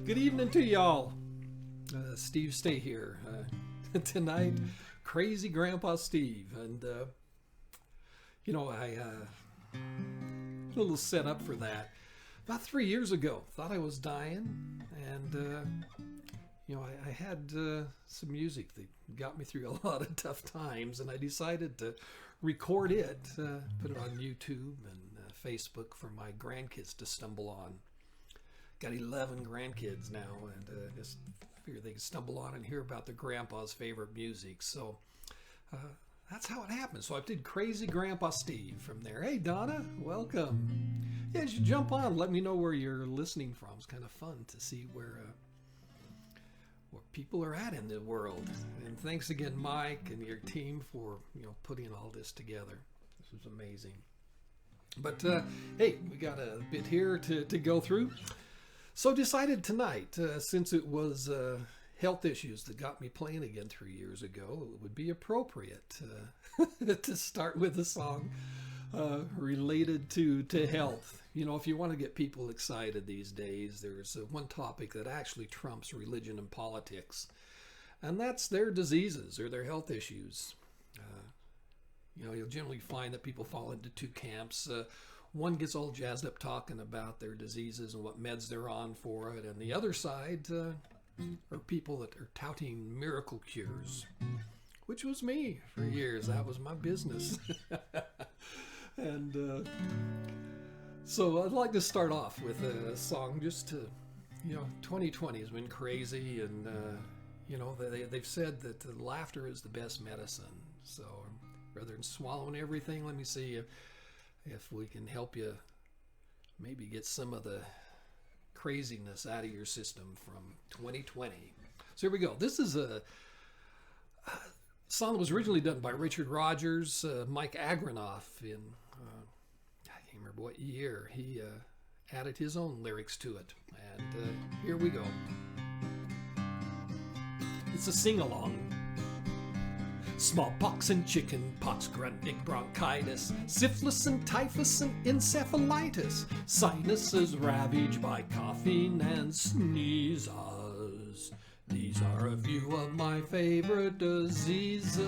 Good evening to y'all. Steve Stay here. Tonight, Crazy Grandpa Steve. And, I a little set up for that. About 3 years ago, thought I was dying. And, I had some music that got me through a lot of tough times. And I decided to record it, put it on YouTube and Facebook for my grandkids to stumble on. Got 11 grandkids now, and just figured they could stumble on and hear about their grandpa's favorite music. So that's how it happened. So I did Crazy Grandpa Steve from there. Hey, Donna, welcome. Yeah, you should jump on. Let me know where you're listening from. It's kind of fun to see where people are at in the world. And thanks again, Mike, and your team for putting all this together. This was amazing. But hey, we got a bit here to go through. So decided tonight, since it was health issues that got me playing again 3 years ago, it would be appropriate to start with a song related to health. If you want to get people excited these days, there's one topic that actually trumps religion and politics, and that's their diseases or their health issues. You'll generally find that people fall into two camps. One gets all jazzed up talking about their diseases and what meds they're on for it, and the other side are people that are touting miracle cures, which was me for years. That was my business. And so I'd like to start off with a song just to, 2020 has been crazy, and they've said that laughter is the best medicine. So rather than swallowing everything, let me see if we can help you maybe get some of the craziness out of your system from 2020. So here we go. This is a song that was originally done by Richard Rogers, Mike Agranoff in, I can't remember what year. He added his own lyrics to it. And here we go. It's a sing-along. Smallpox and chicken pox, chronic bronchitis, syphilis and typhus and encephalitis, sinuses ravaged by coughing and sneezes. These are a few of my favorite diseases.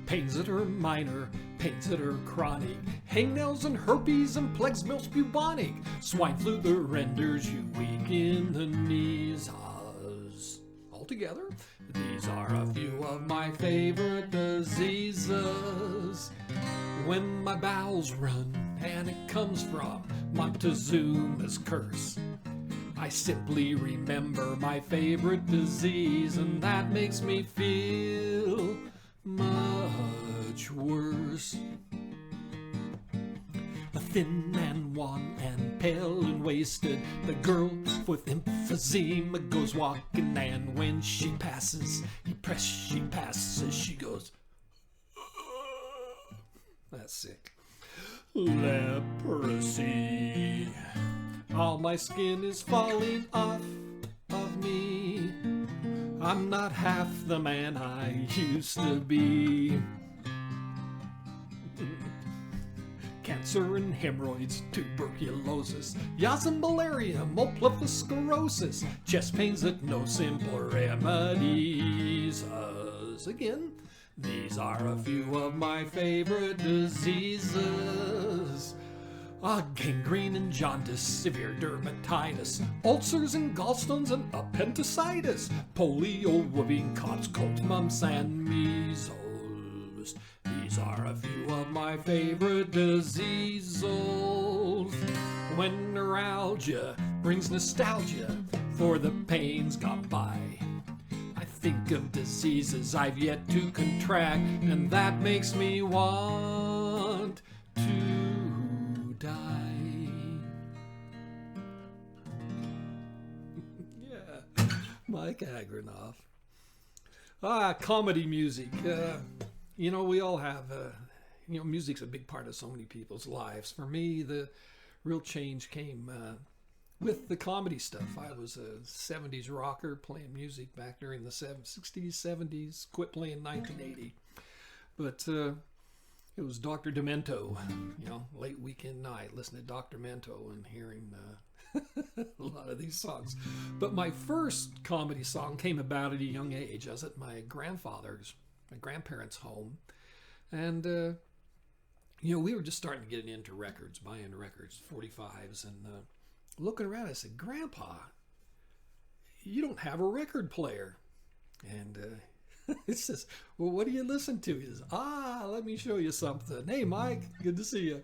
Pains that are minor, pains that are chronic, hangnails and herpes and plagues most bubonic, swine flu that renders you weak in the knees. Together, these are a few of my favorite diseases. When my bowels run and it comes from Montezuma's curse, I simply remember my favorite disease, and that makes me feel much worse. Thin and wan and pale and wasted, the girl with emphysema goes walking, and when she passes, she passes, she goes, that's sick. Leprosy. All my skin is falling off of me. I'm not half the man I used to be. Cancer and hemorrhoids, tuberculosis, yaws and malaria, multiple sclerosis, chest pains that no simple remedies. Again, these are a few of my favorite diseases. Gangrene and jaundice, severe dermatitis, ulcers and gallstones and appendicitis, polio, whooping coughs, colds, mumps, and measles. These are a few of my favorite diseases. When neuralgia brings nostalgia for the pains gone by, I think of diseases I've yet to contract, and that makes me want to die. Yeah, Mike Agranoff. Comedy music. We all have, music's a big part of so many people's lives. For me, the real change came with the comedy stuff. I was a 70s rocker playing music back during the 60s, 70s, quit playing in 1980. But It was Dr. Demento, late weekend night, listening to Dr. Demento and hearing a lot of these songs. But my first comedy song came about at a young age. I was at my grandparents' home, and we were just starting to get into records, buying records, 45s, and looking around, I said, "Grandpa, you don't have a record player." And it says, "Well, what do you listen to?" He says, "Let me show you something. Hey, Mike, good to see you."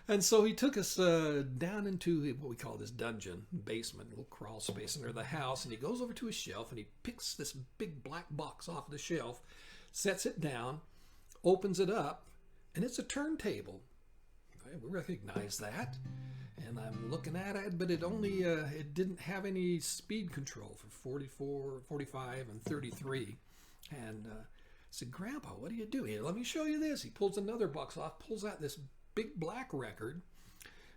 And so he took us down into what we call this dungeon, basement, little crawl space under the house. And he goes over to a shelf and he picks this big black box off the shelf, sets it down, opens it up, and it's a turntable. We recognize that. And I'm looking at it, but it didn't have any speed control for 44, 45, and 33. And I said, "Grandpa, what are you doing? Here, let me show you this." He pulls another box off, pulls out this big black record,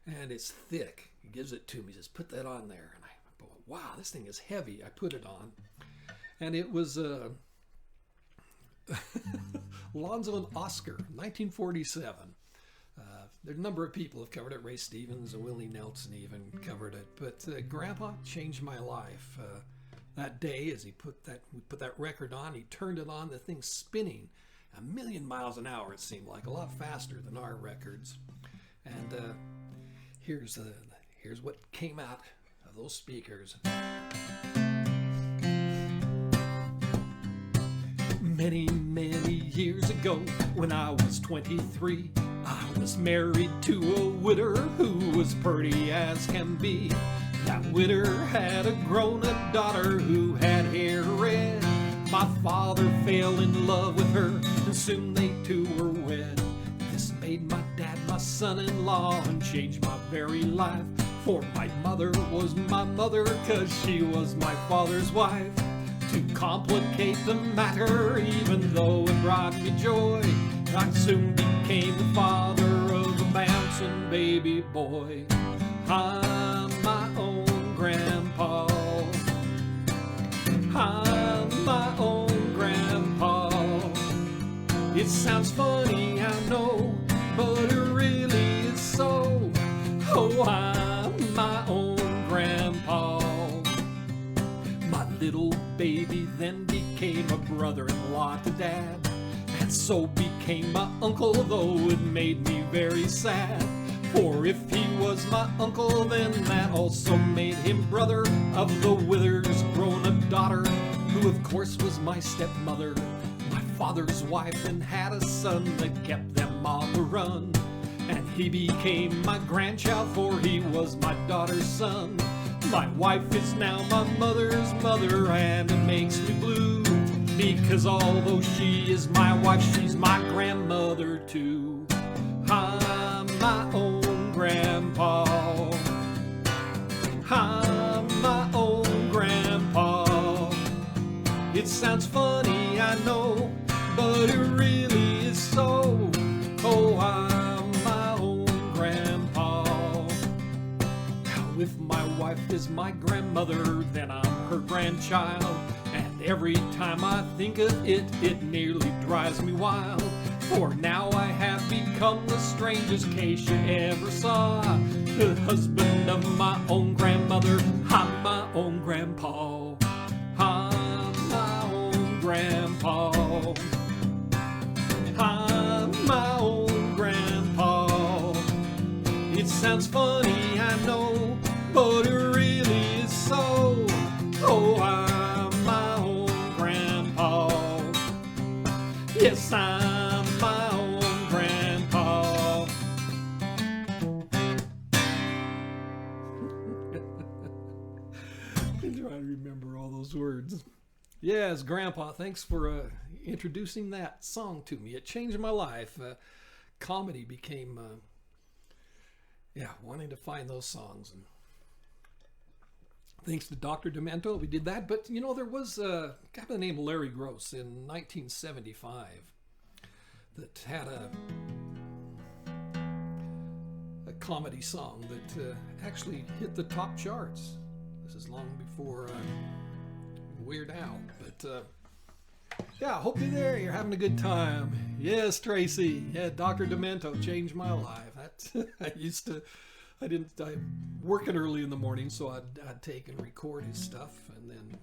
and it's thick. He gives it to me. He says, "Put that on there." And I thought, "Wow, this thing is heavy." I put it on, and it was Alonzo and Oscar, 1947. There's a number of people have covered it. Ray Stevens and Willie Nelson even covered it. But Grandpa changed my life. That day, as we put that record on, he turned it on, the thing spinning 1,000,000 miles an hour, it seemed like, a lot faster than our records. And here's what came out of those speakers. Many, many years ago, when I was 23, I was married to a widder who was pretty as can be. That widder had a grown-up daughter who had hair red. My father fell in love with her, and soon they two were wed. This made my dad my son-in-law and changed my very life. For my mother was my mother, 'cause she was my father's wife. To complicate the matter, even though it brought me joy, I soon became the father of a bouncing baby boy. I'm my own grandpa. I'm my own grandpa. It sounds funny, I know, but it really is so. Oh, I'm my own grandpa. My little baby then became a brother-in-law to Dad, and so became my uncle, though it made me very sad. For if he was my uncle, then that also made him brother of the widder's grown-up daughter, who of course was my stepmother, my father's wife, and had a son that kept them on the run. And he became my grandchild, for he was my daughter's son. My wife is now my mother's mother, and it makes me blue, because although she is my wife, she's my grandmother too. I'm my own grandpa. I'm my own grandpa. It sounds funny, I know, but it really is so. Oh, I'm my own grandpa. Now, if my wife is my grandmother, then I'm her grandchild. And every time I think of it, it nearly drives me wild. For now I have become the strangest case you ever saw. The husband of my own grandmother, I'm my own grandpa. I'm my own grandpa. I'm my own grandpa. It sounds funny, I know, but it really is so. Oh, I'm my own grandpa. Yes, I'm my own grandpa. I'm trying to remember all those words. Yes, Grandpa, thanks for introducing that song to me. It changed my life. Comedy became, wanting to find those songs. And thanks to Dr. Demento, we did that. But, there was a guy by the name of Larry Gross in 1975 that had a comedy song that actually hit the top charts. This is long before Weird Al. But Yeah, I hope you're there. You're having a good time. Yes, Tracy. Yeah, Dr. Demento changed my life. That's, I working early in the morning, so I'd take and record his stuff and then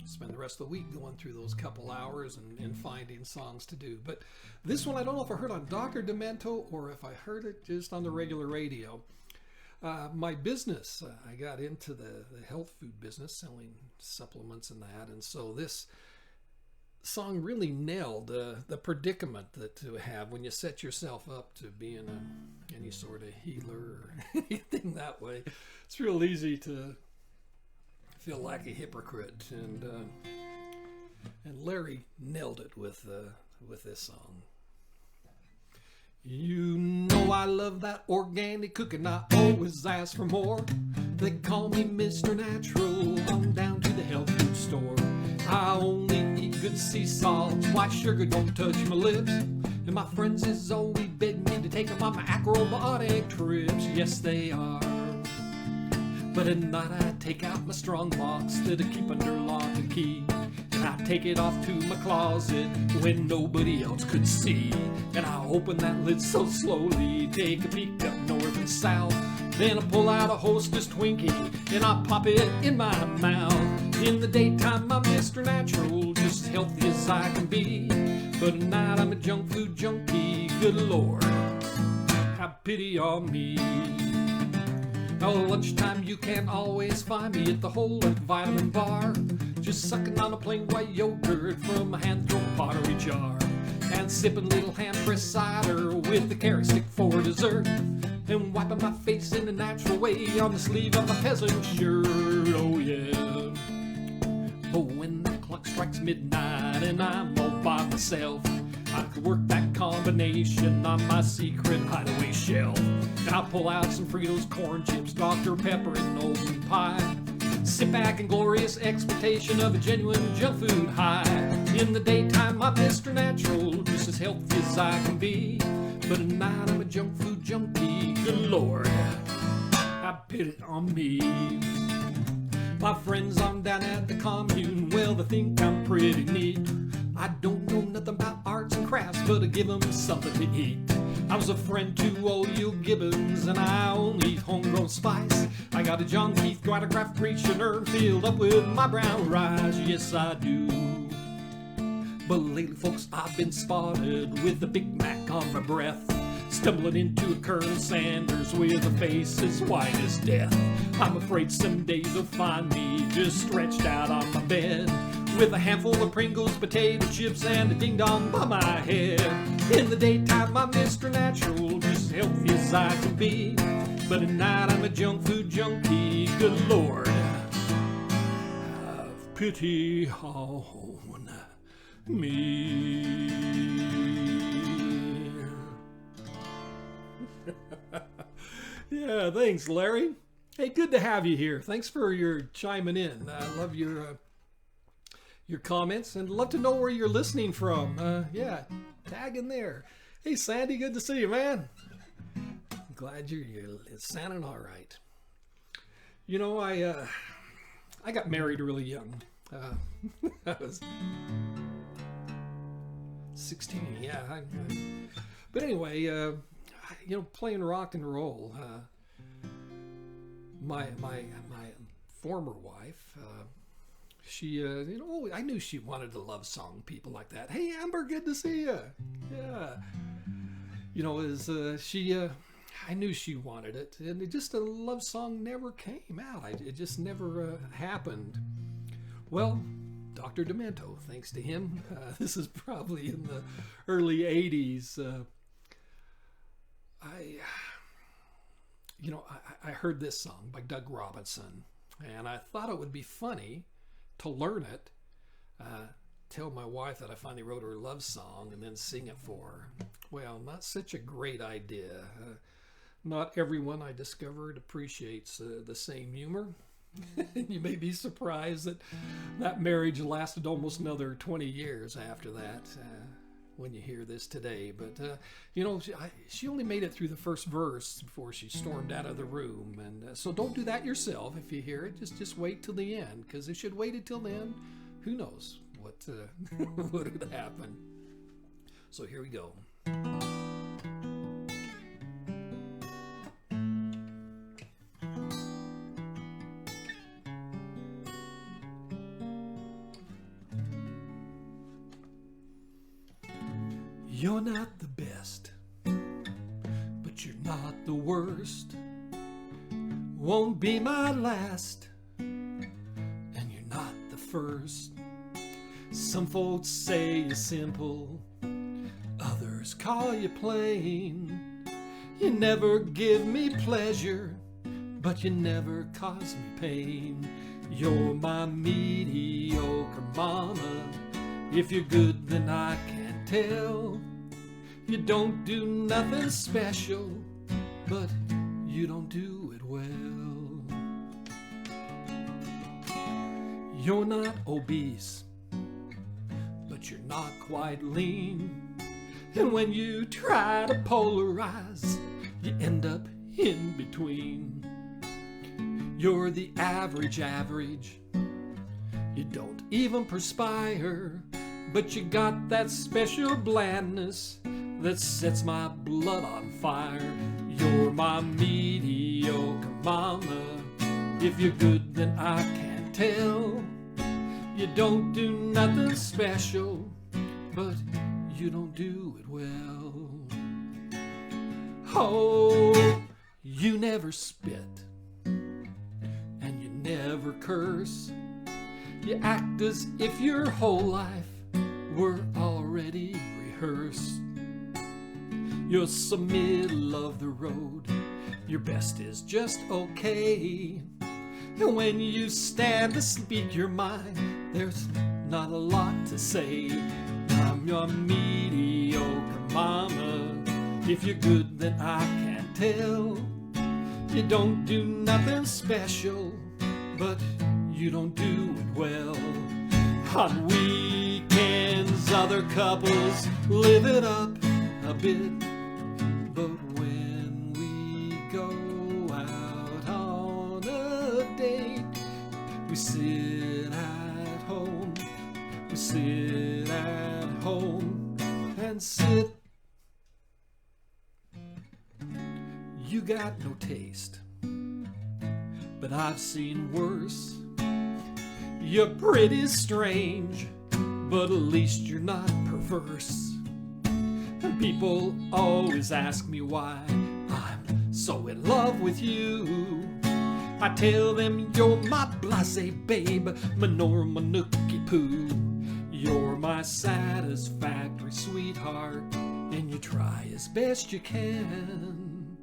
spend the rest of the week going through those couple hours and finding songs to do. But this one, I don't know if I heard on Dr. Demento or if I heard it just on the regular radio. My business, I got into the health food business, selling supplements and that. And so this song really nailed the predicament that to have when you set yourself up to being any sort of healer or anything that way. It's real easy to feel like a hypocrite, and Larry nailed it with this song. You know I love that organic cooking, I always ask for more. They call me Mr. Natural, on down to the health food store. I only eat good sea salt, white sugar don't touch my lips. And my friends is always begging me to take them on my acrobatic trips. Yes, they are. But at night I take out my strong box that I keep under lock and key. And I take it off to my closet when nobody else could see. And I open that lid so slowly, take a peek up north and south. Then I pull out a Hostess Twinkie and I pop it in my mouth. In the daytime I'm Mr. Natural, just healthy as I can be. But at night I'm a junk food junkie, good Lord, have pity on me. Now at lunchtime you can always find me at the Whole Earth Vitamin Bar, just sucking on a plain white yogurt from a hand-thrown pottery jar, and sipping little hand-pressed cider with the carrot stick for dessert, and wiping my face in a natural way on the sleeve of my peasant shirt. Oh yeah. But when the clock strikes midnight and I'm all by myself, I could work that combination on my secret hideaway shelf. And I'll pull out some Fritos corn chips, Dr. Pepper, and open pie. Sit back in glorious expectation of a genuine junk food high. In the daytime I'm Mr. Natural, just as healthy as I can be. But at night I'm a junk food junkie, good Lord, have pity on me. My friends on down at the commune, well, they think I'm pretty neat. I don't know nothing about arts and crafts, but I give them something to eat. I was a friend to old Yule Gibbons, and I only eat homegrown spice. I got a John Keith autograph preaching urn filled up with my brown rice. Yes, I do. But lately, folks, I've been spotted with a Big Mac on my breath, stumbling into a Colonel Sanders with a face as white as death. I'm afraid someday they'll find me just stretched out on my bed, with a handful of Pringles, potato chips, and a ding-dong by my head. In the daytime I'm Mr. Natural, just as healthy as I can be. But at night I'm a junk food junkie, good Lord, have pity on me. Yeah, thanks, Larry. Hey, good to have you here. Thanks for your chiming in. I love your comments, and love to know where you're listening from. Yeah, tag in there. Hey, Sandy, good to see you, man. Glad you're sounding all right. You know, I got married really young. I was 16. Yeah, but anyway, you know, playing rock and roll. My former wife, she, you know, I knew she wanted a love song, people like that. Hey, Amber, good to see you. Yeah. You know, I knew she wanted it, and a love song never came out. It just never happened. Well, Dr. Demento, thanks to him, this is probably in the early 80s. I heard this song by Doug Robinson, and I thought it would be funny to learn it, tell my wife that I finally wrote her a love song, and then sing it for her. Well, not such a great idea. Not everyone I discovered appreciates the same humor. You may be surprised that marriage lasted almost another 20 years after that, when you hear this today. But, you know, she only made it through the first verse before she stormed out of the room. And so don't do that yourself if you hear it. Just wait till the end, because if you'd waited till then, who knows what what would happen. So here we go. You're not the best, but you're not the worst. Won't be my last, and you're not the first. Some folks say you're simple, others call you plain. You never give me pleasure, but you never cause me pain. You're my mediocre mama. If you're good, then I can't tell. You don't do nothing special, but you don't do it well. You're not obese, but you're not quite lean. And when you try to polarize, you end up in between. You're the average. You don't even perspire, but you got that special blandness that sets my blood on fire. You're my mediocre mama. If you're good, then I can't tell. You don't do nothing special, but you don't do it well. Oh, you never spit, and you never curse. You act as if your whole life were already rehearsed. You're so middle of the road, your best is just okay. And when you stand to speak your mind, there's not a lot to say. I'm your mediocre mama. If you're good, then I can't tell. You don't do nothing special, but you don't do it well. On weekends, other couples live it up a bit. But when we go out on a date, we sit at home, and sit. You got no taste, but I've seen worse. You're pretty strange, but at least you're not perverse. And people always ask me why I'm so in love with you. I tell them you're my blasé babe, my Norma Nookie Poo. You're my satisfactory sweetheart, and you try as best you can.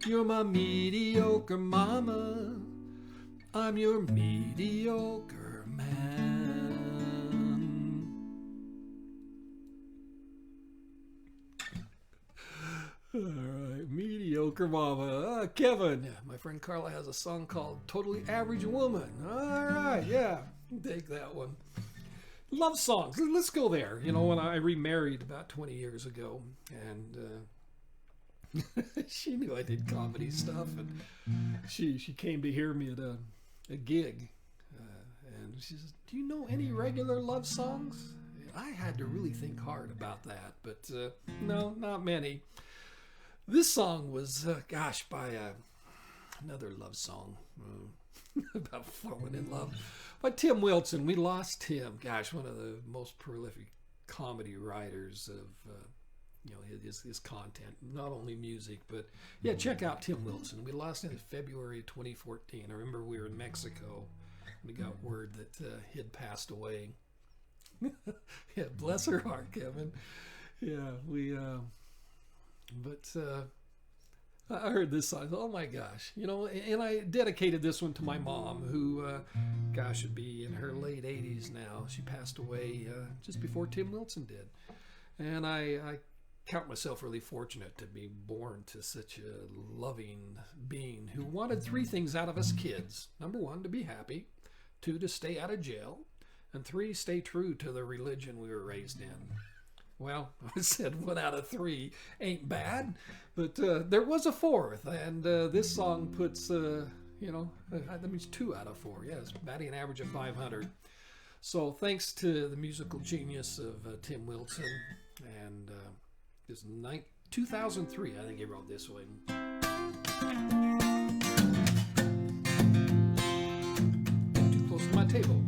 You're my mediocre mama. I'm your mediocre man. All right, mediocre mama. Kevin, my friend Carla has a song called Totally Average Woman. All right, yeah, take that one. Love songs. Let's go there. You know, when I remarried about 20 years ago, and she knew I did comedy stuff, and she came to hear me at a gig, and she says, "Do you know any regular love songs?" I had to really think hard about that, but no, not many. This song was, by another love song about falling in love by Tim Wilson. We lost Tim. Gosh, one of the most prolific comedy writers of his content, not only music, but yeah, check out Tim Wilson. We lost him in February 2014. I remember we were in Mexico. We got word that he'd passed away. Yeah, bless her heart, Kevin. Yeah, I heard this song. Oh my gosh, and I dedicated this one to my mom, who, would be in her late 80s now. She passed away just before Tim Wilson did, and I count myself really fortunate to be born to such a loving being who wanted three things out of us kids. Number one, to be happy. Two, to stay out of jail. And three, stay true to the religion we were raised in. Well, I said 1 out of 3 ain't bad, but there was a fourth, and this song puts, that means 2 out of 4. Yes, batting an average of 500. So thanks to the musical genius of Tim Wilson, and this 2003, I think he wrote this one. Too close to my table.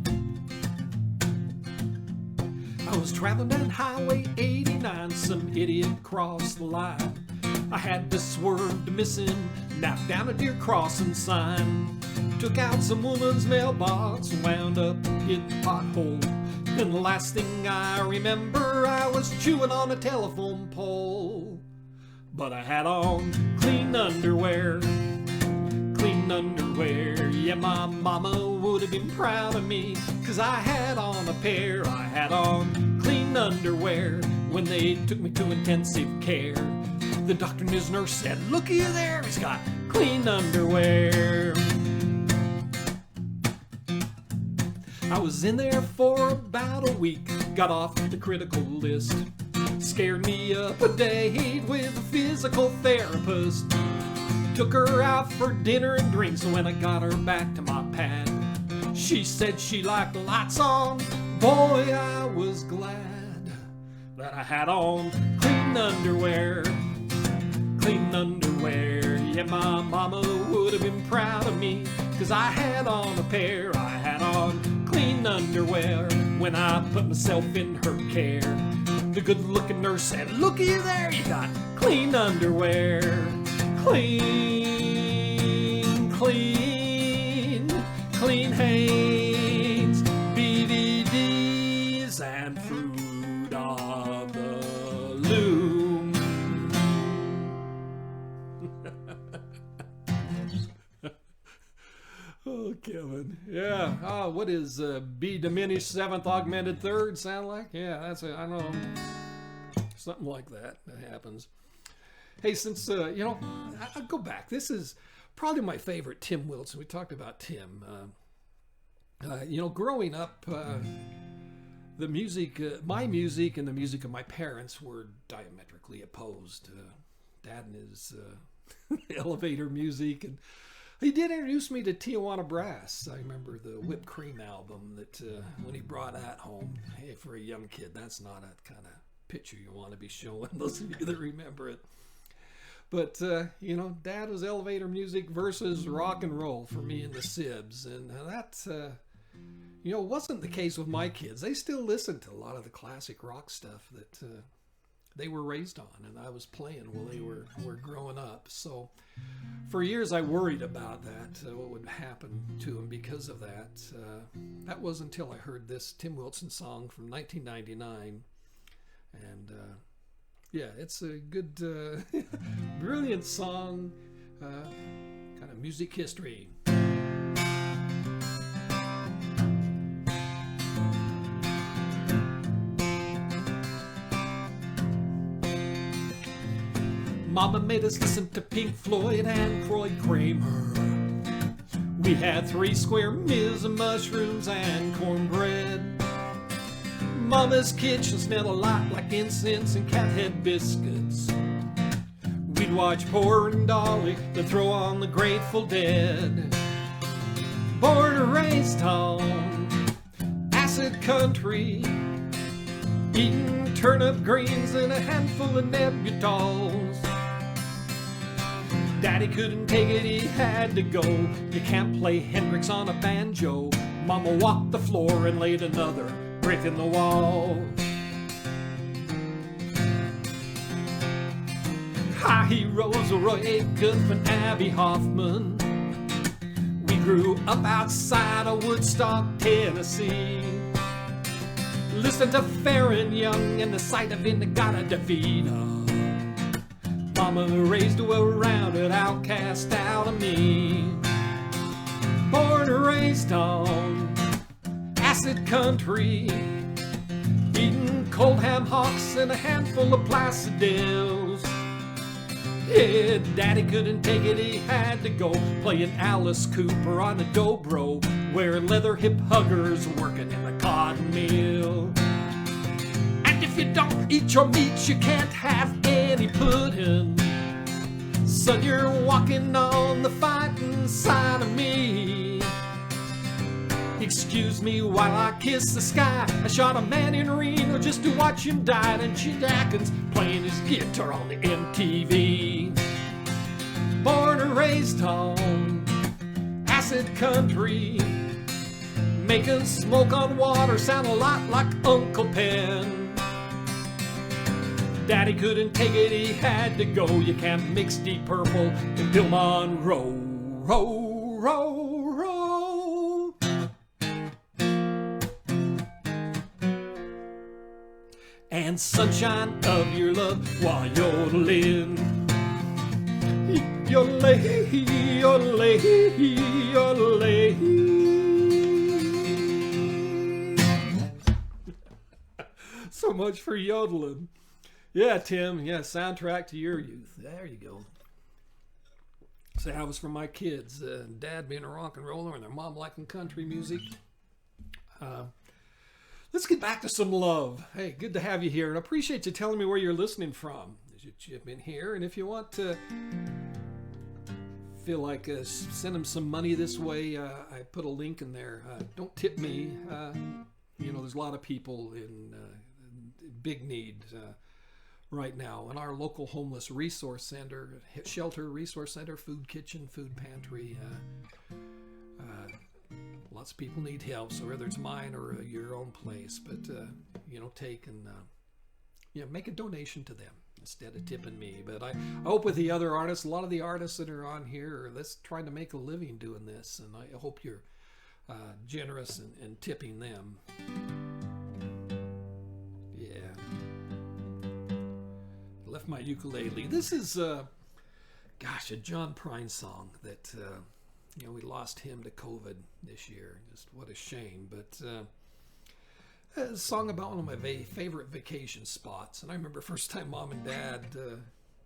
I was traveling down Highway 89, some idiot crossed the line. I had to swerve to miss him, knocked down a deer crossing sign. Took out some woman's mailbox, wound up in the pothole. Then the last thing I remember, I was chewing on a telephone pole. But I had on clean underwear, clean underwear. Yeah, my mama would have been proud of me, 'cause I had on a pair. I had on clean underwear when they took me to intensive care. The doctor and his nurse said, "Looky there, he's got clean underwear." I was in there for about a week, got off the critical list. Scared me up a date with a physical therapist. Took her out for dinner and drinks, and when I got her back to my pad, she said she liked the lights on. Boy, I was glad that I had on clean underwear. Clean underwear. Yeah, my mama would have been proud of me, 'cause I had on a pair. I had on clean underwear when I put myself in her care. The good-looking nurse said, "Looky there, you got clean underwear." Clean, clean, clean Hanes, BVDs, and Fruit of the Loom. Oh, Kevin. Yeah. Oh, what is B diminished seventh augmented third sound like? Yeah, that's I don't know. Something like that happens. Hey, since, I'll go back. This is probably my favorite Tim Wilson. We talked about Tim. Growing up, the music, my music and the music of my parents were diametrically opposed. Dad and his elevator music, and he did introduce me to Tijuana Brass. I remember the Whipped Cream album that when he brought that home. Hey, for a young kid, that's not a kind of picture you want to be showing those of you that remember it. But, Dad was elevator music versus rock and roll for me and the Sibs. And that, wasn't the case with my kids. They still listen to a lot of the classic rock stuff that they were raised on and I was playing while they were growing up. So for years I worried about that, what would happen to them because of that. That wasn't until I heard this Tim Wilson song from 1999. And it's a good, brilliant song, kind of music history. Mama made us listen to Pink Floyd and Croy Kramer. We had 3 square meals of mushrooms and cornbread. Mama's kitchen smelled a lot like incense and cat head biscuits. We'd watch Poor and Dolly, then throw on the Grateful Dead. Born and raised on acid country, eating turnip greens and a handful of Nebutols. Daddy couldn't take it, he had to go. You can't play Hendrix on a banjo. Mama walked the floor and laid another brick in the wall. High heroes were Roy Acuff and Abby Hoffman. We grew up outside of Woodstock, Tennessee, listening to Farron Young and the sight of Inagata Davida. Mama raised a well-rounded outcast out of me. Born and raised on acid country, eating cold ham hocks and a handful of Placidels. Yeah, Daddy couldn't take it, he had to go, playing Alice Cooper on a dobro, wearing leather hip huggers, working in the cotton mill. And if you don't eat your meat, you can't have any pudding. Son, you're walking on the fighting side of me. He Excuse me while I kiss the sky. I shot a man in Reno just to watch him die. And Chet Atkins playing his guitar on the MTV. Born and raised on acid country, making smoke on water sound a lot like Uncle Pen. Daddy couldn't take it, he had to go. You can't mix Deep Purple and Bill Monroe. Row, row, row. And sunshine of your love while yodeling. Yodelay, yodelay, yodelay. So much for yodeling. Yeah, Tim. Yeah, soundtrack to your youth. There you go. So that was for my kids. Dad being a rock and roller and their mom liking country music. Let's get back to some love. Hey, good to have you here. And I appreciate you telling me where you're listening from as you chip in here. And if you want to feel like send them some money this way, I put a link in there. Don't tip me. You know, there's a lot of people in big need right now. In our local homeless resource center, shelter resource center, food kitchen, food pantry, lots of people need help. So whether it's mine or your own place, but you know, take and you know, make a donation to them instead of tipping me. But I hope with the other artists, a lot of the artists that are on here are trying to make a living doing this, and I hope you're generous in tipping them. Yeah. Left my ukulele. This is, gosh, a John Prine song that, you know, we lost him to COVID this year. Just what a shame. But a song about one of my favorite vacation spots. And I remember first time Mom and Dad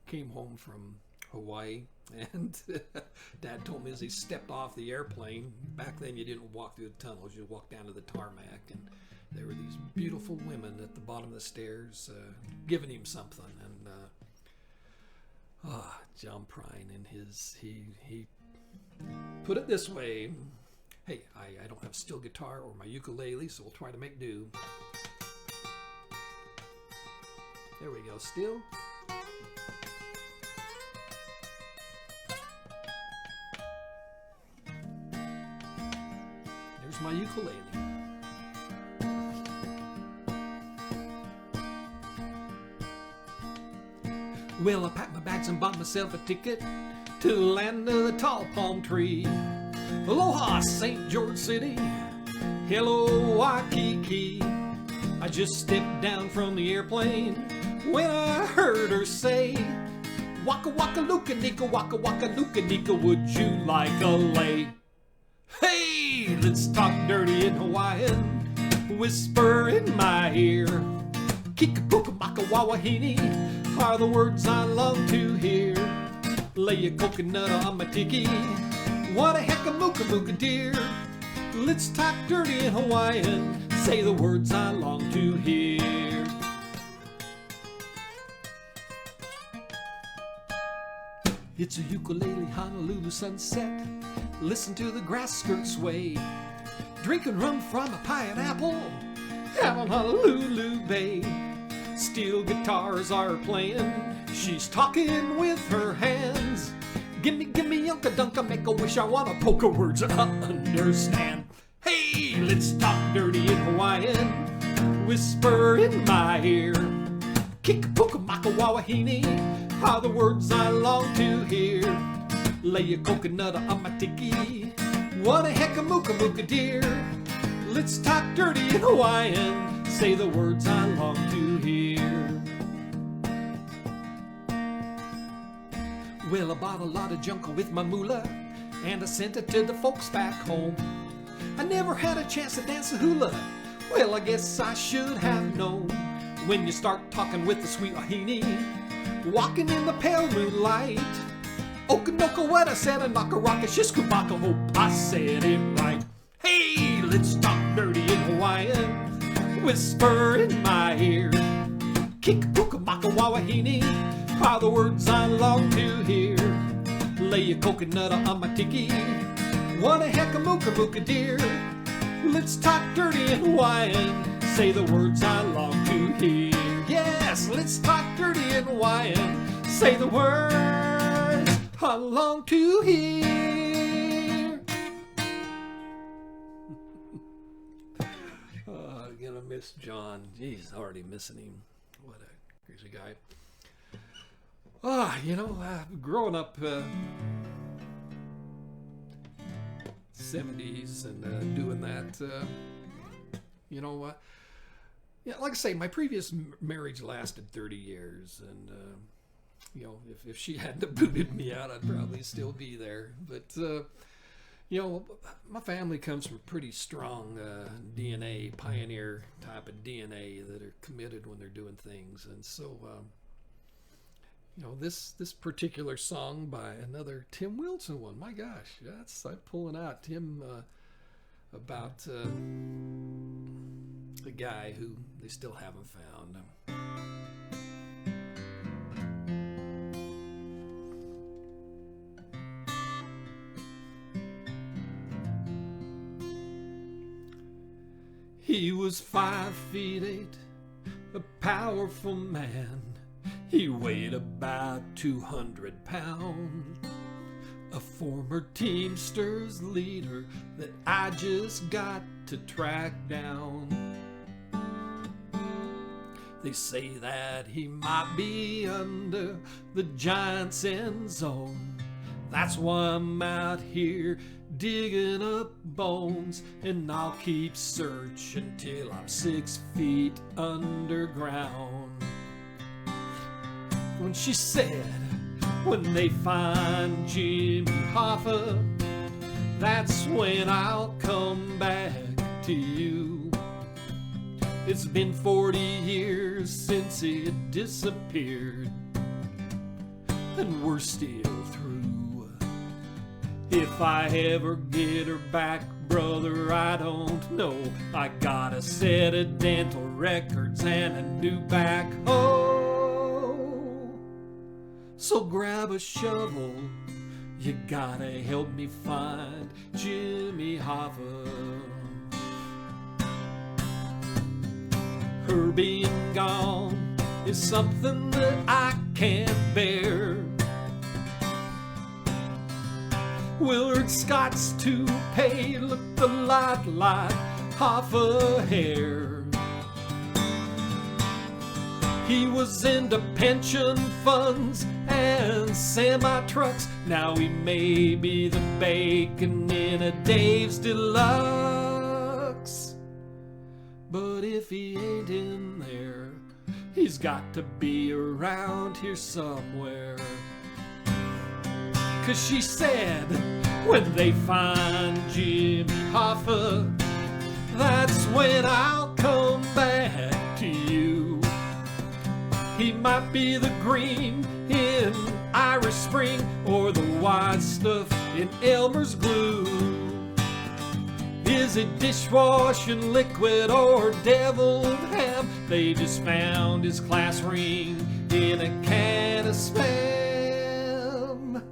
came home from Hawaii, and Dad told me as he stepped off the airplane, back then you didn't walk through the tunnels, you walked down to the tarmac, and there were these beautiful women at the bottom of the stairs giving him something. And John Prine and he put it this way. Hey, I don't have a steel guitar or my ukulele, so we'll try to make do. There we go, steel. There's my ukulele. Well, I packed my bags and bought myself a ticket to the land of the tall palm tree. Aloha, St. George City. Hello, Waikiki. I just stepped down from the airplane when I heard her say, Waka waka luka nika, waka waka luka nika, would you like a lay? Hey, let's talk dirty in Hawaiian, whisper in my ear. Kikapuka maka wawahini are the words I long to hear. Lay a coconut on my tiki, what a heck of mooka mooka dear. Let's talk dirty in Hawaiian, say the words I long to hear. It's a ukulele Honolulu sunset, listen to the grass skirts sway. Drinking rum from a pineapple out on Honolulu Bay. Steel guitars are playing, she's talking with her hands. Gimme, unka dunka, make a wish, I wanna poke her words I understand. Hey, let's talk dirty in Hawaiian, whisper in my ear. Kikapuka maka wawahini are the words I long to hear. Lay a coconut on my tiki, what a heck of mooka mooka dear. Let's talk dirty in Hawaiian, say the words I long to hear. Well, I bought a lot of junk with my moolah, and I sent it to the folks back home. I never had a chance to dance a hula, well, I guess I should have known. When you start talking with the sweet wahine, walking in the pale moonlight, Okanoka what I said, and Nakaraka Shiskubaka, hope I said it right. Hey, let's talk dirty in Hawaiian, whisper in my ear. Kikapuka maka wawahini are the words I long to hear. Lay a coconut on my tiki, what a heck of mooka mooka dear. Let's talk dirty and wine. Say the words I long to hear. Yes, let's talk dirty and wine. Say the words I long to hear. Gonna miss John. Jeez, already missing him. What a crazy guy. Growing up 70s and doing that, yeah, like I say, my previous marriage lasted 30 years, and if she hadn't booted me out, I'd probably still be there. But my family comes from pretty strong DNA, pioneer type of DNA that are committed when they're doing things, and so this particular song by another Tim Wilson one. My gosh, I'm pulling out Tim about the guy who they still haven't found. He was 5'8", a powerful man. He weighed about 200 pounds. A former Teamsters leader that I just got to track down. They say that he might be under the Giants' end zone. That's why I'm out here digging up bones, and I'll keep searching till I'm 6 feet underground. When she said, when they find Jimmy Hoffa, that's when I'll come back to you. It's been 40 years since he disappeared, and we're still through. If I ever get her back, brother, I don't know. I got a set of dental records and a new backhoe. So grab a shovel, you gotta help me find Jimmy Hoffa. Her being gone is something that I can't bear. Willard Scott's toupee looked a lot like Hoffa hair. He was into pension funds and semi-trucks. Now he may be the bacon in a Dave's Deluxe. But if he ain't in there, he's got to be around here somewhere. 'Cause she said, when they find Jimmy Hoffa, that's when I'll come back to you. He might be the green in Irish Spring or the white stuff in Elmer's glue. Is it dishwashing liquid or deviled ham? They just found his class ring in a can of Spam.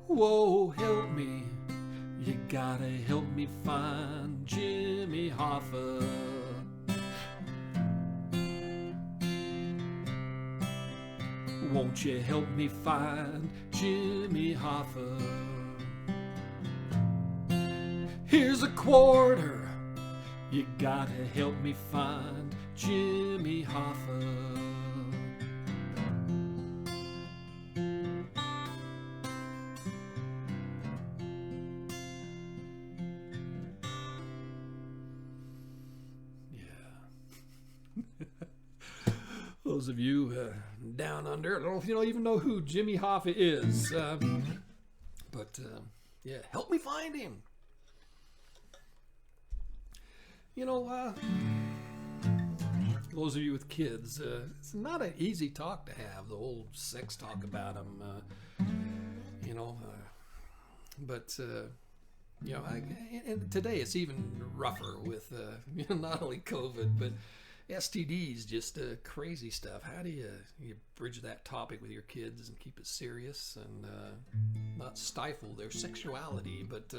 Whoa, help me. You gotta help me find Jimmy Hoffa. Won't you help me find Jimmy Hoffa? Here's a quarter. You gotta help me find Jimmy Hoffa. Those of you down under, I don't know if you don't even know who Jimmy Hoffa is, but yeah, help me find him. Those of you with kids, it's not an easy talk to have, the whole sex talk about them, and today it's even rougher with not only COVID, but STDs, just crazy stuff. How do you bridge that topic with your kids and keep it serious and not stifle their sexuality? But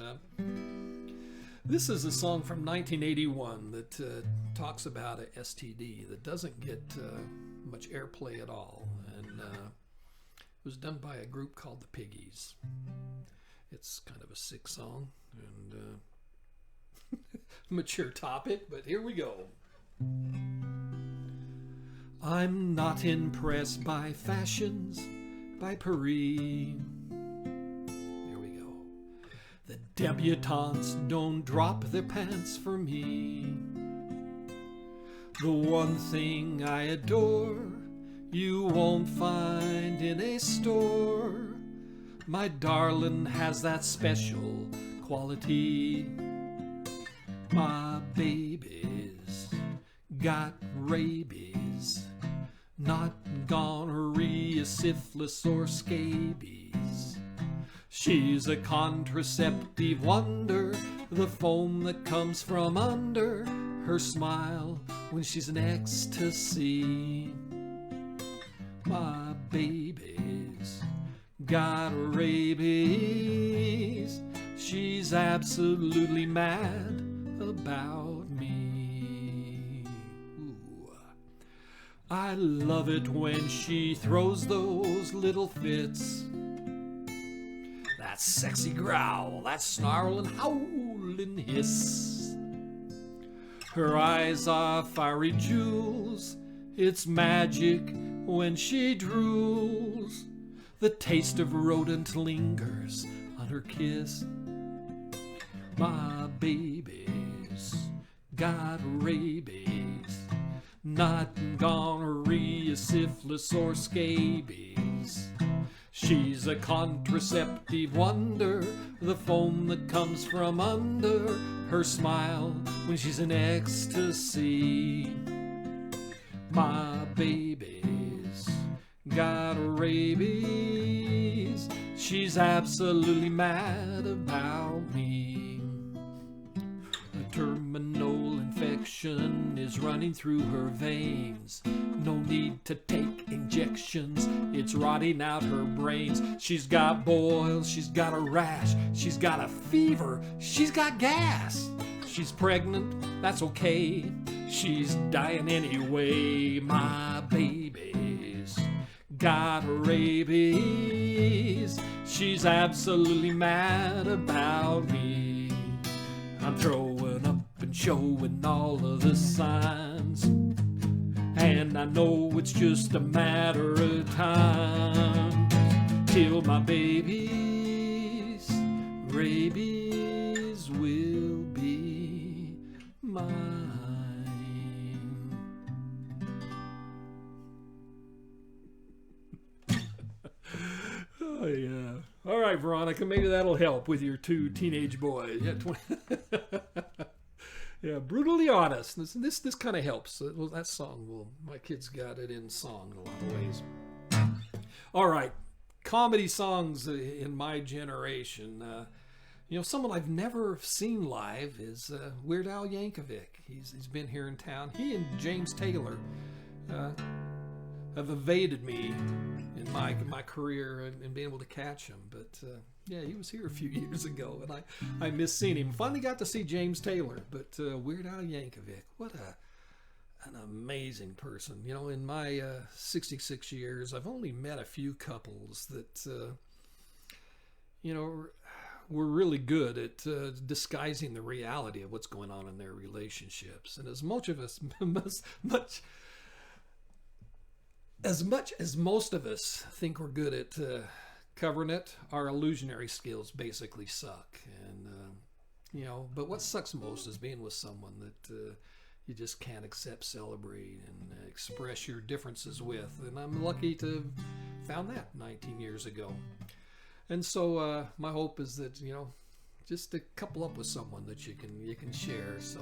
This is a song from 1981 that talks about a STD that doesn't get much airplay at all, and it was done by a group called the Piggies. It's kind of a sick song and mature topic, but here we go. I'm not impressed by fashions, by parody. The debutantes don't drop their pants for me. The one thing I adore, you won't find in a store. My darling has that special quality. My baby's got rabies, not gonorrhea, syphilis, or scabies. She's a contraceptive wonder, the foam that comes from under her smile when she's in ecstasy. My baby's got rabies, she's absolutely mad about me. Ooh. I love it when she throws those little fits. That sexy growl, that snarl and howl and hiss. Her eyes are fiery jewels, it's magic when she drools. The taste of rodent lingers on her kiss. My baby's got rabies, not gonorrhea, syphilis, or scabies. She's a contraceptive wonder, the foam that comes from under her smile when she's in ecstasy. My baby's got rabies, she's absolutely mad about me. A terminal infection is running through her veins. No need to take injections, it's rotting out her brains. She's got boils, she's got a rash, she's got a fever, she's got gas. She's pregnant, that's okay, she's dying anyway. My baby's got rabies, she's absolutely mad about me. I'm throwing up and showing all of the signs, and I know it's just a matter of time till my baby's rabies will be mine. Oh, yeah. All right, Veronica, maybe that'll help with your two teenage boys. Yeah, yeah, brutally honest. This kind of helps. Well, that song, my kids got it in song in a lot of ways. All right, comedy songs in my generation. Someone I've never seen live is Weird Al Yankovic. He's been here in town. He and James Taylor have evaded me in my career and being able to catch him. But yeah, he was here a few years ago, and I missed seeing him. Finally got to see James Taylor, but Weird Al Yankovic, what an amazing person. In my 66 years, I've only met a few couples that, were really good at disguising the reality of what's going on in their relationships. And as much as most of us think we're good at covering it, our illusionary skills basically suck. And but what sucks most is being with someone that you just can't accept, celebrate, and express your differences with. And I'm lucky to have found that 19 years ago. And so my hope is that just to couple up with someone that you can share. So.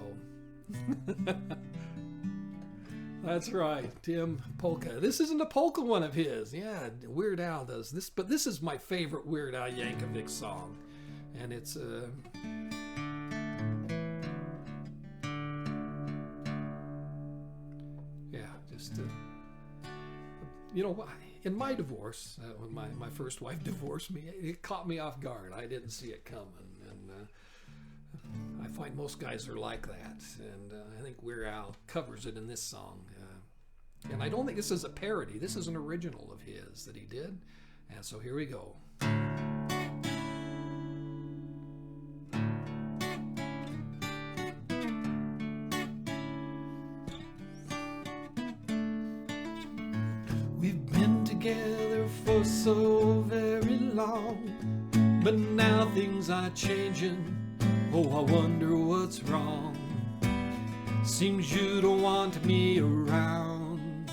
That's right, Tim Polka. This isn't a polka one of his. Yeah, Weird Al does this, but this is my favorite Weird Al Yankovic song, and it's in my divorce, when my first wife divorced me, it caught me off guard. I didn't see it coming, and I find most guys are like that, and I think Weird Al covers it in this song. And I don't think this is a parody. This is an original of his that he did. And so here we go. We've been together for so very long, but now things are changing. Oh, I wonder what's wrong. Seems you don't want me around.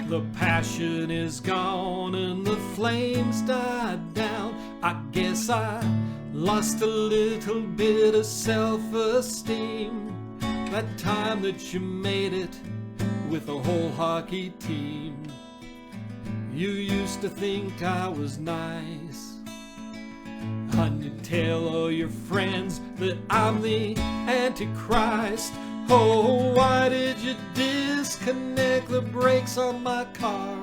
The passion is gone and the flames died down. I guess I lost a little bit of self-esteem that time that you made it with a whole hockey team. You used to think I was nice, and you tell all your friends that I'm the Antichrist. Oh, why did you disconnect the brakes on my car?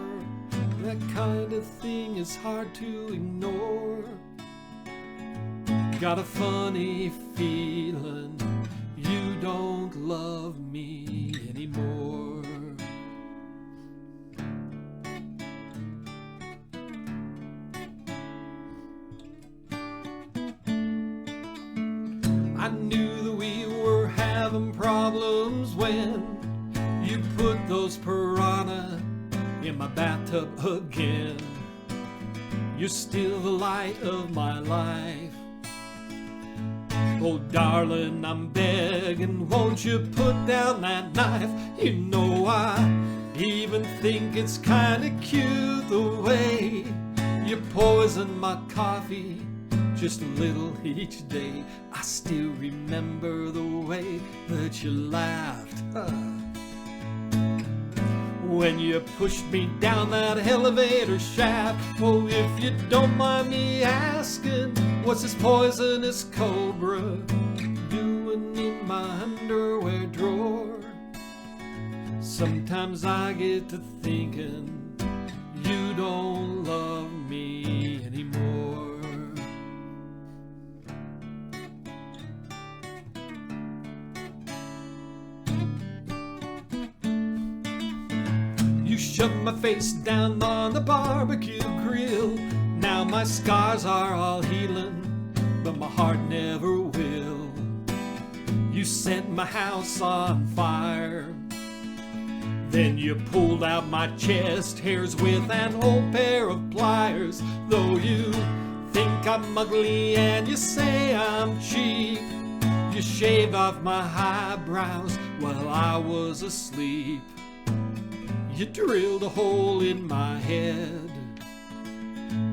That kind of thing is hard to ignore. Got a funny feeling you don't love me anymore. I knew that we were having problems when you put those piranha in my bathtub again. You're still the light of my life. Oh darling, I'm begging, won't you put down that knife? You know I even think it's kinda cute the way you poison my coffee just a little each day. I still remember the way that you laughed when you pushed me down that elevator shaft. Oh, if you don't mind me asking, what's this poisonous cobra doing in my underwear drawer? Sometimes I get to thinking you don't love me anymore. Shoved my face down on the barbecue grill. Now my scars are all healing, but my heart never will. You set my house on fire, then you pulled out my chest hairs with an old pair of pliers. Though you think I'm ugly and you say I'm cheap, you shaved off my eyebrows while I was asleep. You drilled a hole in my head,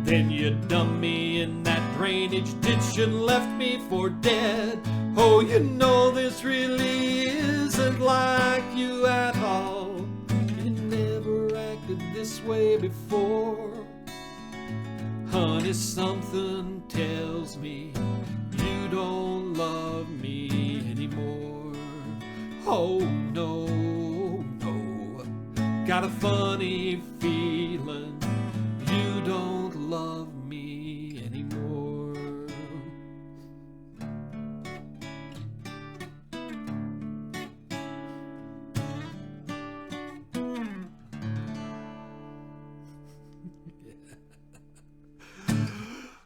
then you dumped me in that drainage ditch and left me for dead. Oh, you know this really isn't like you at all. You never acted this way before. Honey, something tells me you don't love me anymore. Oh no, got a funny feeling you don't love me anymore.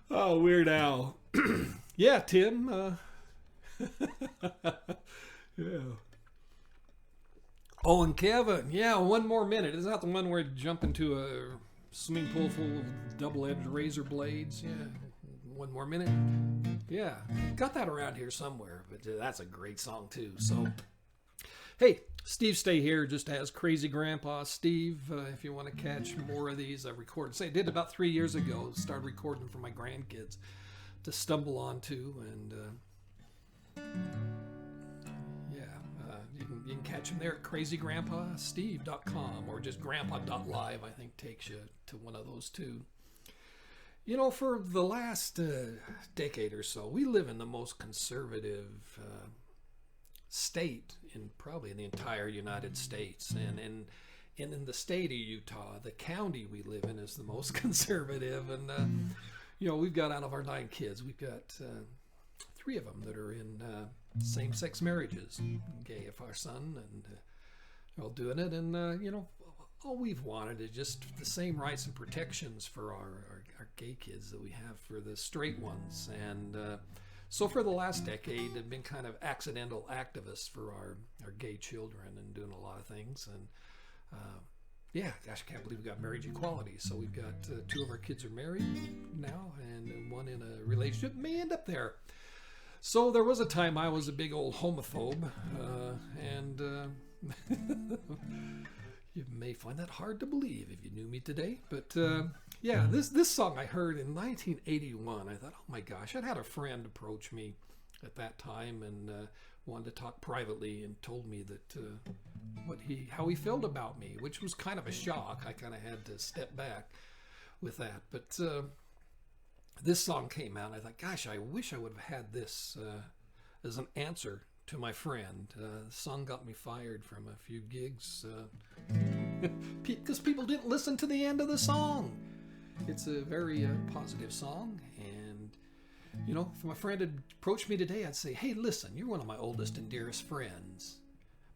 Oh, Weird Al. Yeah, Tim. Yeah. Oh, and Kevin, yeah, one more minute. Is that the one where you jump into a swimming pool full of double-edged razor blades? Yeah, one more minute. Yeah, got that around here somewhere, but that's a great song too. So, hey, Steve Stay Here just has Crazy Grandpa Steve. If you want to catch more of these, I recorded. Say, I did about 3 years ago. Started recording for my grandkids to stumble onto, and you can catch him there at crazygrandpasteve.com or just grandpa.live, I think takes you to one of those two. You know, for the last decade or so, we live in the most conservative state in probably in the entire United States. And in the state of Utah, the county we live in is the most conservative. And, you know, we've got out of our 9 kids, we've got three of them that are in same-sex marriages. Gay if our son, and they're all doing it. And, you know, all we've wanted is just the same rights and protections for our gay kids that we have for the straight ones. And so for the last decade, I've been kind of accidental activists for our gay children and doing a lot of things. And yeah, gosh, I can't believe we got marriage equality. So we've got two of our kids are married now, and one in a relationship, may end up there. So there was a time I was a big old homophobe, and you may find that hard to believe if you knew me today. But yeah, this song I heard in 1981. I thought, oh my gosh, I'd had a friend approach me at that time and wanted to talk privately, and told me that how he felt about me, which was kind of a shock. I kind of had to step back with that. But this song came out, and I thought, gosh, I wish I would have had this as an answer to my friend. The song got me fired from a few gigs because people didn't listen to the end of the song. It's a very positive song, and you know, if my friend had approached me today, I'd say, hey, listen, you're one of my oldest and dearest friends.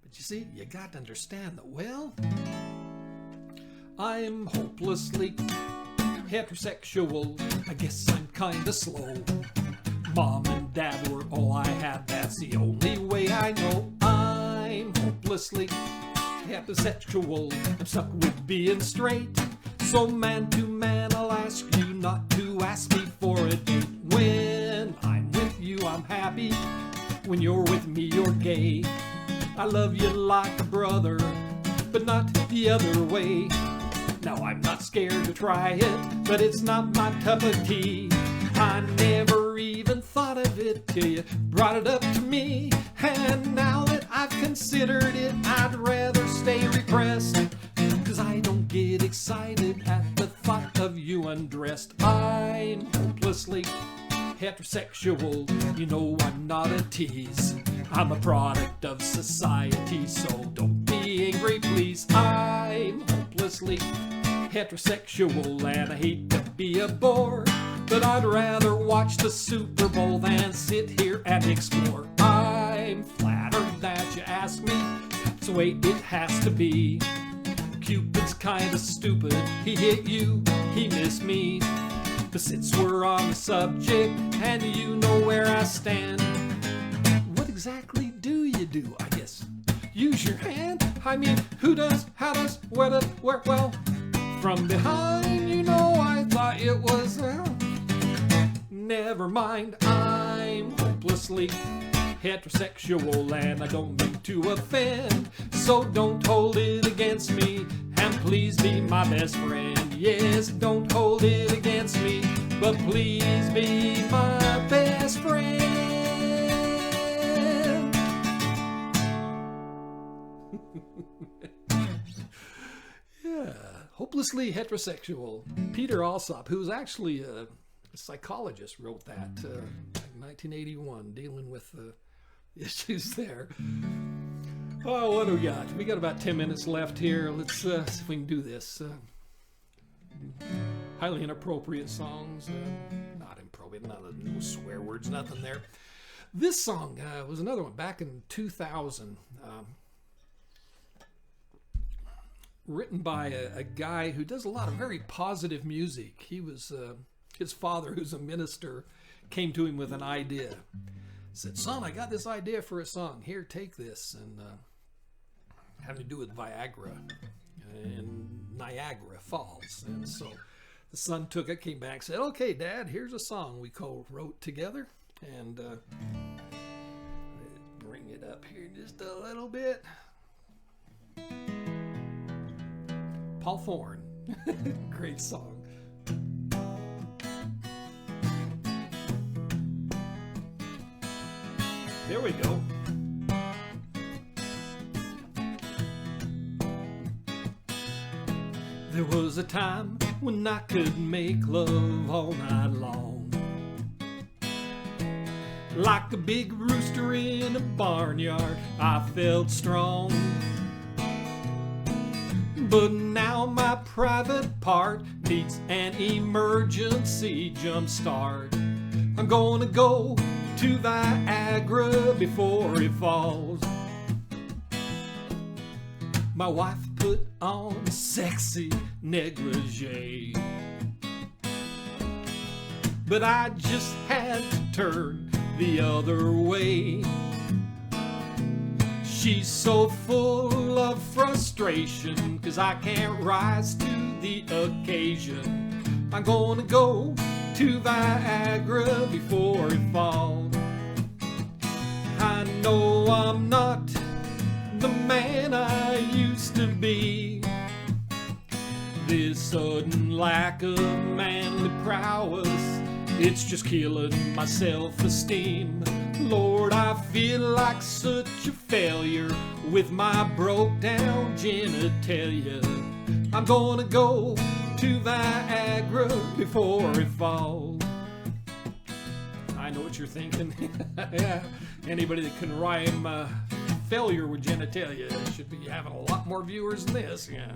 But you see, you got to understand that, well, I'm hopelessly heterosexual. I guess I'm kind of slow. Mom and dad were all I had. That's the only way I know. I'm hopelessly heterosexual. I'm stuck with being straight. So man to man, I'll ask you not to ask me for a date. When I'm with you, I'm happy. When you're with me, you're gay. I love you like a brother, but not the other way. Now I'm not scared to try it, but it's not my cup of tea. I never even thought of it till you brought it up to me. And now that I've considered it, I'd rather stay repressed, 'cause I don't get excited at the thought of you undressed. I'm hopelessly heterosexual. You know I'm not a tease. I'm a product of society, so don't be angry, please. I'm hopelessly heterosexual, and I hate to be a bore, but I'd rather watch the Super Bowl than sit here and explore. I'm flattered that you asked me. It's the way it has to be. Cupid's kinda stupid. He hit you, he missed me. But since we're on the subject and you know where I stand, what exactly do you do? I guess use your hand. I mean, who does, how does, where does, where? Well, from behind, you know, I thought it was, never mind. I'm hopelessly heterosexual, and I don't mean to offend, so don't hold it against me, and please be my best friend. Yes, don't hold it against me, but please be my best friend. Yeah, hopelessly heterosexual. Peter Alsop, who's actually a psychologist, wrote that in 1981, dealing with the issues there. Oh, what do we got? We got about 10 minutes left here. Let's see if we can do this. Highly inappropriate songs. Not inappropriate, no swear words, nothing there. This song was another one back in 2000. Written by a guy who does a lot of very positive music. He was, his father, who's a minister, came to him with an idea. Said, son, I got this idea for a song. Here, take this. And having to do with Viagra and Niagara Falls. And so the son took it, came back, said, okay, Dad, here's a song we co-wrote together. And bring it up here just a little bit. Paul Thorne. Great song. There we go. There was a time when I could make love all night long, like a big rooster in a barnyard. I felt strong. But now my private part needs an emergency jump start. I'm gonna go to Viagra before it falls. My wife put on a sexy negligee, but I just had to turn the other way. She's so full of frustration, 'cause I can't rise to the occasion. I'm gonna go to Viagra before it falls. I know I'm not the man I used to be. This sudden lack of manly prowess, it's just killing my self-esteem. Lord, I feel like such a failure with my broke down genitalia. I'm gonna go to Viagra before it falls. I know what you're thinking. Yeah, anybody that can rhyme failure with genitalia should be having a lot more viewers than this. Yeah.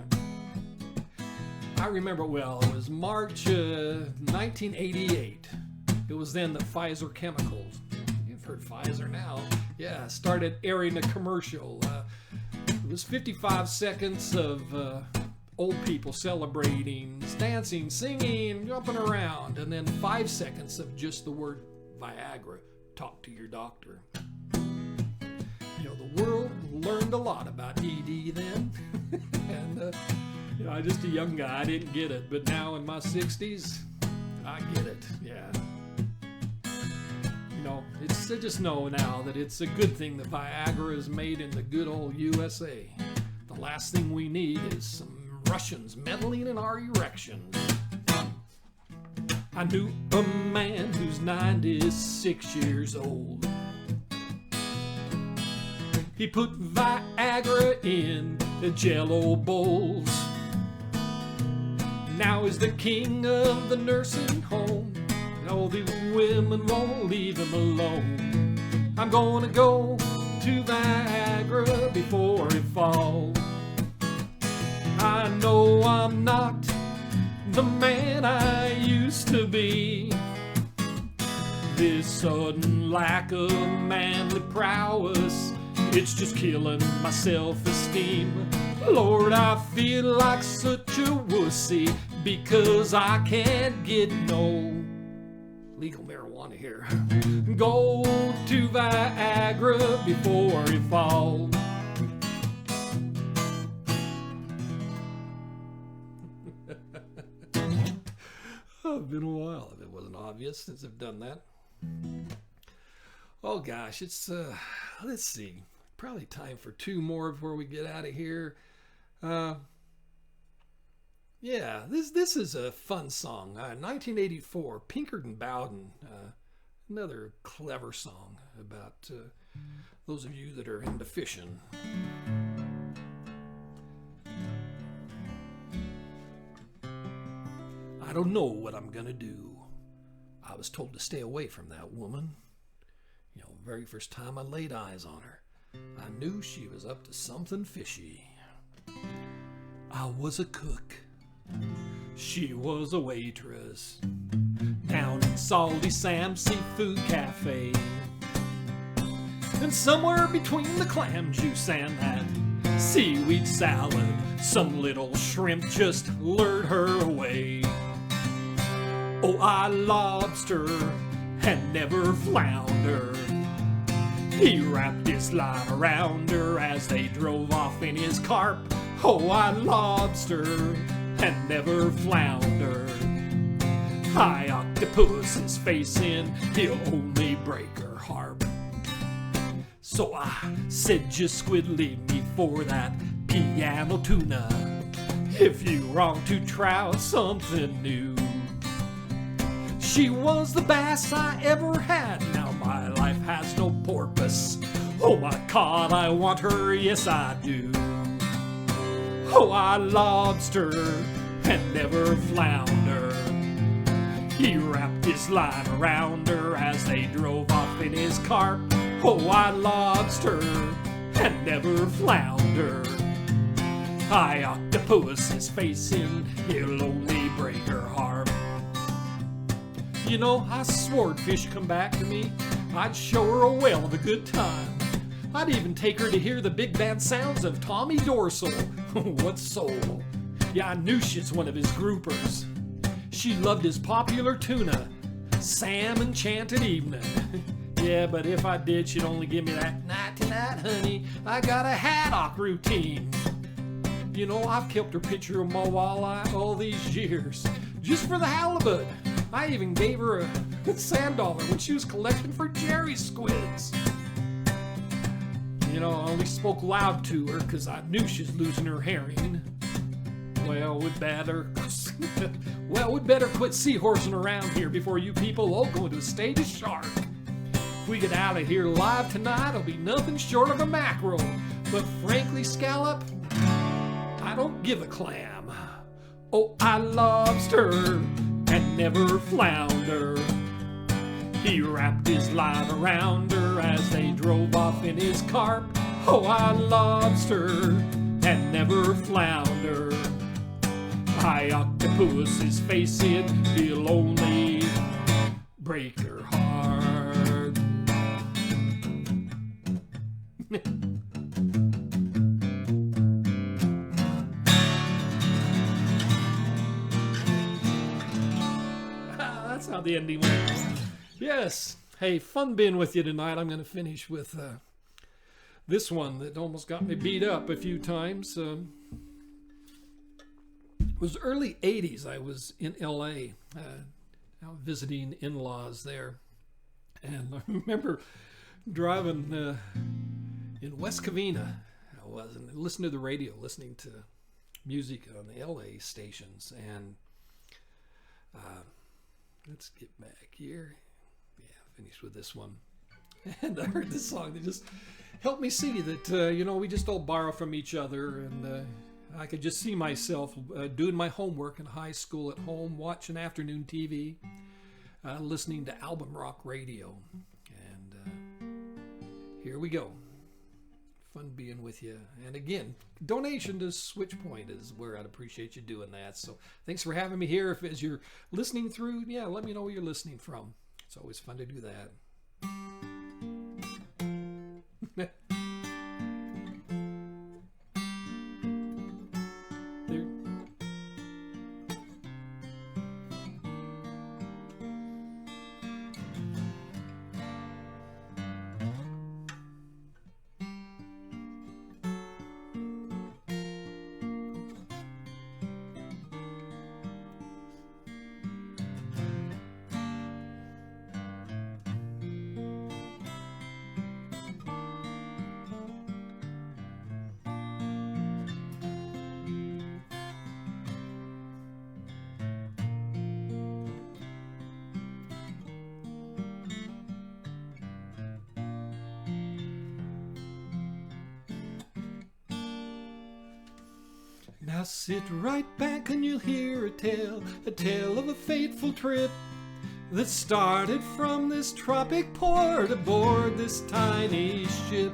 I remember well, it was March 1988. It was then that Pfizer Chemicals, you've heard Pfizer now, yeah, started airing a commercial. It was 55 seconds of old people celebrating, dancing, singing, jumping around, and then 5 seconds of just the word Viagra. Talk to your doctor. You know, the world learned a lot about ED then. And you know, I'm just a young guy, I didn't get it, but now in my 60s, I get it, yeah. You know, I just know now that it's a good thing that Viagra is made in the good old USA. The last thing we need is some Russians meddling in our erections. I knew a man who's 96 years old. He put Viagra in the Jell-O bowls. Now he's the king of the nursing home. All the women won't leave him alone. I'm gonna go to Viagra before it falls. I know I'm not the man I used to be. This sudden lack of manly prowess, it's just killing my self-esteem. Lord, I feel like such a wussy because I can't get no legal marijuana here. Go to Viagra before it falls. Oh, it's been a while if it wasn't obvious since I've done that. Oh gosh, it's let's see, probably time for two more before we get out of here. Yeah, this is a fun song. 1984, Pinkerton Bowden, another clever song about those of you that are into fishing. I don't know what I'm gonna do. I was told to stay away from that woman. You know, very first time I laid eyes on her, I knew she was up to something fishy. I was a cook. She was a waitress down at Salty Sam's Seafood Cafe. And somewhere between the clam juice and that seaweed salad, some little shrimp just lured her away. Oh, I lobster and never flounder. He wrapped his line around her as they drove off in his carp. Oh, I lobster and never flounder. High octopus is facing, he'll only break her harp. So I said, just squid, leave me for that piano tuna. If you wrong to try something new. She was the bass I ever had, now my life has no porpoise. Oh my God, I want her, yes I do. Oh, I lobster and never flounder. He wrapped his line around her as they drove off in his cart. Oh, I lobster and never flounder. High octopus is facing, he'll only break her heart. You know, I swore fish come back to me. I'd show her a whale of a good time. I'd even take her to hear the big band sounds of Tommy Dorsal. What soul? Yeah, I knew she's one of his groupers. She loved his popular tuna, Sam Enchanted Evening. Yeah, but if I did, she'd only give me that night to night, honey, I got a haddock routine. You know, I've kept her picture of my walleye all these years, just for the halibut. I even gave her a sand dollar when she was collecting for Jerry squids. You know, I only spoke loud to her because I knew she's losing her hearing. Well, we'd better quit seahorsing around here before you people all go into a state of shark. If we get out of here live tonight, it'll be nothing short of a mackerel. But frankly, Scallop, I don't give a clam. Oh, I lobster and never flounder. He wrapped his line around her as they drove off in his cart. Oh, I lobster and never flounder. High octopus is facing, he'll only break her heart. That's how the ending went. Yes. Hey, fun being with you tonight. I'm going to finish with this one that almost got me beat up a few times. It was early 80s. I was in LA, visiting in-laws there. And I remember driving in West Covina. I was, and listening to the radio, listening to music on the LA stations. And let's get back here. Finished with this one, and I heard this song that just helped me see that you know, we just all borrow from each other, and I could just see myself doing my homework in high school at home, watching afternoon TV, listening to album rock radio, and here we go. Fun being with you, and again, donation to Switchpoint is where I'd appreciate you doing that. So thanks for having me here. If as you're listening through, yeah, let me know where you're listening from. It's always fun to do that. There. Now sit right back and you'll hear a tale of a fateful trip that started from this tropic port aboard this tiny ship.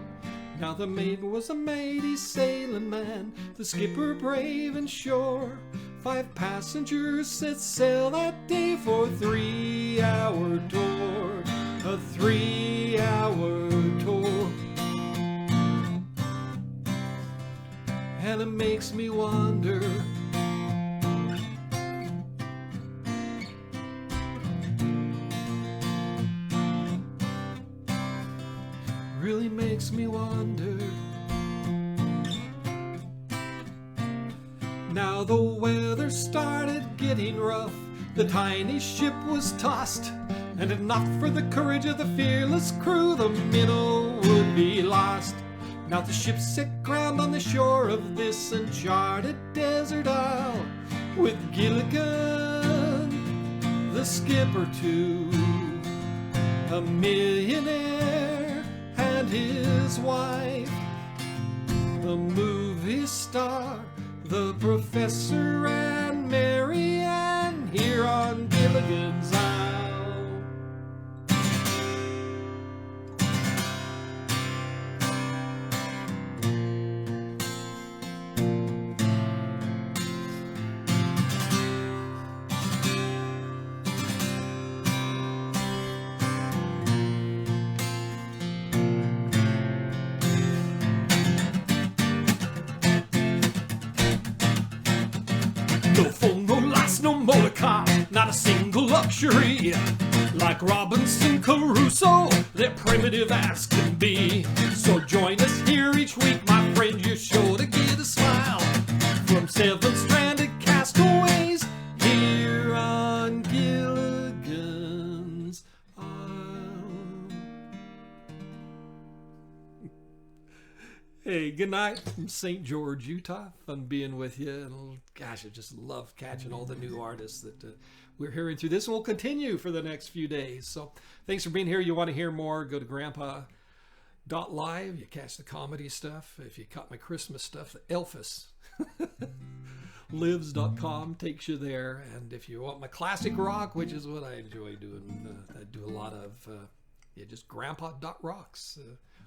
Now the mate was a mighty sailing man, the skipper brave and sure. 5 passengers set sail that day for a 3-hour tour, a 3-hour tour. And it makes me wonder, really makes me wonder. Now the weather started getting rough, the tiny ship was tossed, and if not for the courage of the fearless crew, the minnow would be lost. Now the ship set ground on the shore of this uncharted desert isle, with Gilligan, the skipper too, a millionaire, and his wife, the movie star, the professor, and Mary Ann here on Gilligan's Isle. luxury. Like Robinson Crusoe, they're primitive as can be. So join us here each week, my friend, you're sure to get a smile from 7 stranded castaways here on Gilligan's Island. Hey, good night from St. George, Utah. Fun being with you. And gosh, I just love catching all the new artists that we're hearing through this, and we'll continue for the next few days. So thanks for being here. You want to hear more, go to grandpa.live. You catch the comedy stuff. If you caught my Christmas stuff, the Elvis lives.com takes you there. And if you want my classic rock, which is what I enjoy doing, I do a lot of just grandpa.rocks.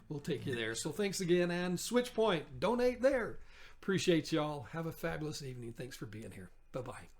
We'll take you there. So thanks again, and Switch Point, donate there. Appreciate y'all. Have a fabulous evening. Thanks for being here. Bye-bye.